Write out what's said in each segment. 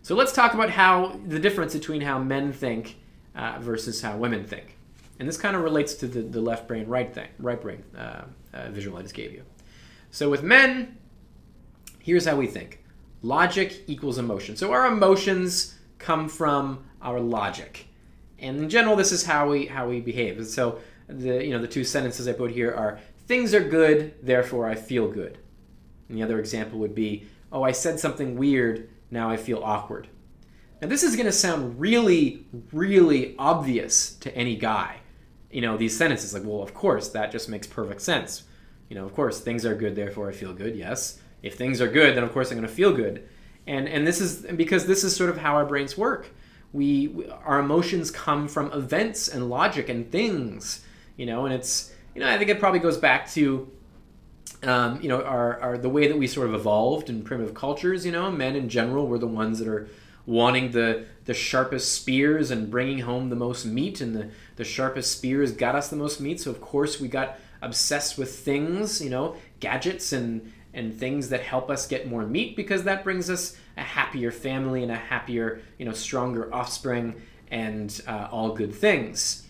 So let's talk about how the difference between how men think versus how women think. And this kind of relates to the left brain, right brain visual I just gave you. So with men, here's how we think. Logic equals emotion. So our emotions come from our logic. And in general, this is how we behave. And so the two sentences I put here are, things are good, therefore I feel good. And the other example would be, oh, I said something weird, now I feel awkward. Now this is going to sound really, really obvious to any guy. These sentences, like, well, of course, that just makes perfect sense. Of course, things are good, therefore I feel good, yes. If things are good, then of course I'm going to feel good. And this is because this is sort of how our brains work. Our emotions come from events and logic and things, and it's, I think it probably goes back to, the way that we sort of evolved in primitive cultures. Men in general were the ones that are wanting the sharpest spears and bringing home the most meat, and the sharpest spears got us the most meat. So of course we got obsessed with things, gadgets and things that help us get more meat, because that brings us a happier family and a happier, stronger offspring and all good things.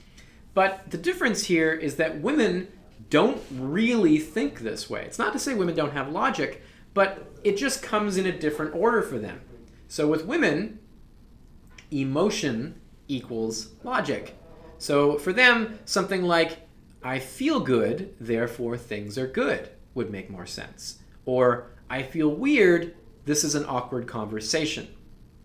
But the difference here is that women don't really think this way. It's not to say women don't have logic, but it just comes in a different order for them. So with women, emotion equals logic. So for them, something like, I feel good, therefore things are good, would make more sense. Or, I feel weird, this is an awkward conversation.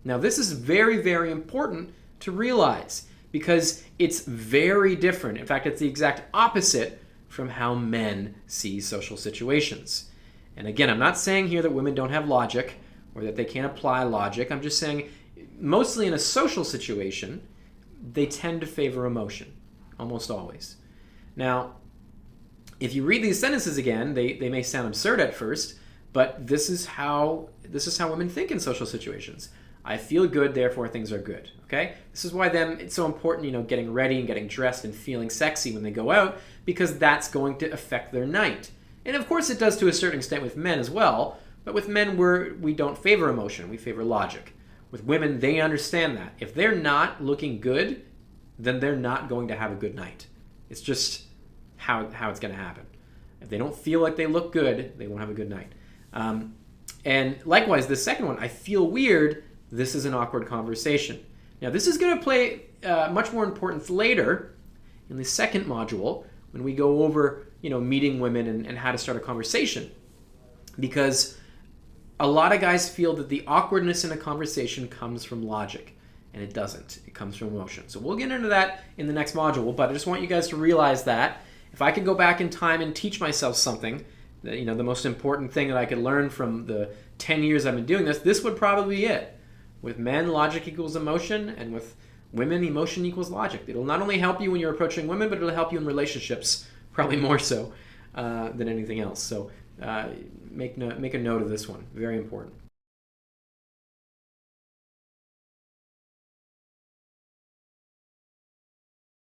Now this is very, very important to realize, because it's very different. In fact, it's the exact opposite from how men see social situations. And again, I'm not saying here that women don't have logic or that they can't apply logic. I'm just saying, mostly in a social situation, they tend to favor emotion, almost always. Now, if you read these sentences again, they may sound absurd at first, but this is how women think in social situations. I feel good, therefore things are good. Okay? This is why it's so important, getting ready and getting dressed and feeling sexy when they go out, because that's going to affect their night. And of course it does to a certain extent with men as well, but with men we don't favor emotion, we favor logic. With women, they understand that. If they're not looking good, then they're not going to have a good night. It's just how it's going to happen. If they don't feel like they look good, they won't have a good night. And likewise, the second one, I feel weird, this is an awkward conversation. Now, this is going to play much more importance later in the second module when we go over, meeting women and how to start a conversation. Because a lot of guys feel that the awkwardness in a conversation comes from logic, and it doesn't. It comes from emotion. So we'll get into that in the next module, but I just want you guys to realize that if I could go back in time and teach myself something, the most important thing that I could learn from the 10 years I've been doing this would probably be it. With men, logic equals emotion, and with women, emotion equals logic. It'll not only help you when you're approaching women, but it'll help you in relationships, probably more so than anything else. So make a note of this one. Very important.